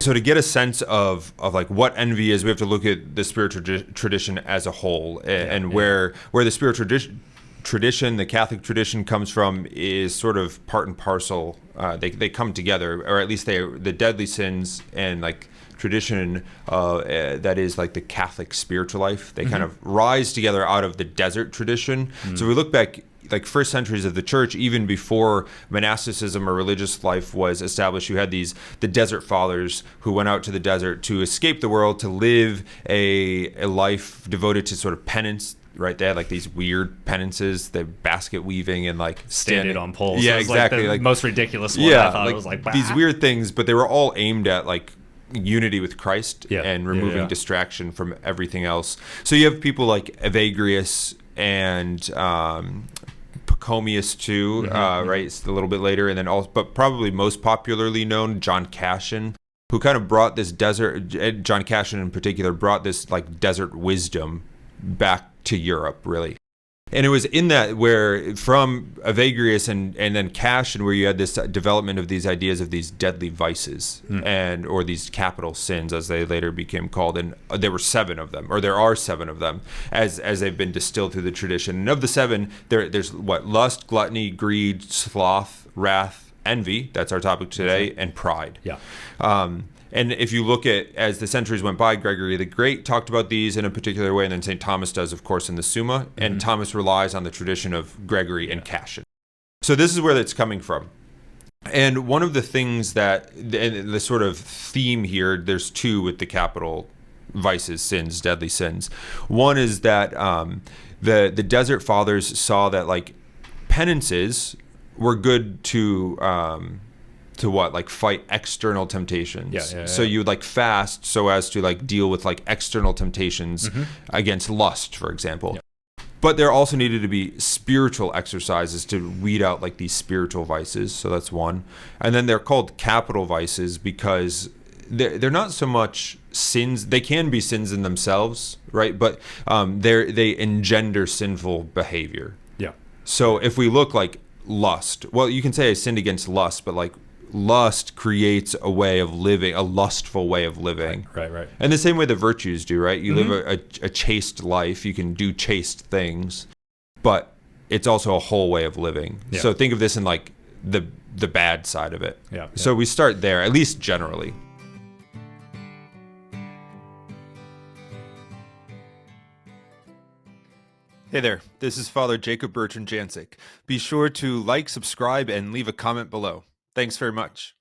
So to get a sense of like what envy is, we have to look at the spiritual tradition as a whole, and where the spiritual tradition, the Catholic tradition, comes from is sort of part and parcel. They come together, or at least the deadly sins and like tradition that is like the Catholic spiritual life. They kind of rise together out of the desert tradition. So we look back like first centuries of the church, even before monasticism or religious life was established, you had the desert fathers who went out to the desert to escape the world, to live a life devoted to sort of penance. Right, they had like these weird penances, the basket weaving and like standing on poles. Yeah, it was exactly. Like the most ridiculous one. Yeah, I thought like, it was like these weird things, but they were all aimed at like unity with Christ and removing distraction from everything else. So you have people like Evagrius and Pachomius too, right? It's a little bit later, and then also, but probably most popularly known, John Cassian, who kind of brought this desert. John Cassian in particular brought this like desert wisdom back to Europe, really. And it was in that where from Evagrius and then Cassian, where you had this development of these ideas of these deadly vices or these capital sins, as they later became called. And there were 7 of them, or there are 7 of them, as they've been distilled through the tradition. And of the 7, there's lust, gluttony, greed, sloth, wrath, envy. That's our topic today, and pride. Yeah. And if you look at, as the centuries went by, Gregory the Great talked about these in a particular way, and then St. Thomas does, of course, in the Summa, and Thomas relies on the tradition of Gregory and Cassian. So this is where that's coming from. And one of the things that, and the sort of theme here, there's 2 with the capital vices, sins, deadly sins. One is that the Desert Fathers saw that like penances were good to what, like fight external temptations. So you would like fast so as to like deal with like external temptations against lust, for example. But there also needed to be spiritual exercises to weed out like these spiritual vices. So that's one. And then they're called capital vices because they're not so much sins. They can be sins in themselves, right? But they engender sinful behavior. Yeah. So if we look like lust, well, you can say I sinned against lust, but like lust creates a way of living, a lustful way of living. Right. And the same way the virtues do, right? You live a chaste life, you can do chaste things, but it's also a whole way of living. Yeah. So think of this in like the bad side of it. Yeah. So we start there, at least generally. Hey there, this is Father Jacob Bertrand Janczyk. Be sure to like, subscribe, and leave a comment below. Thanks very much.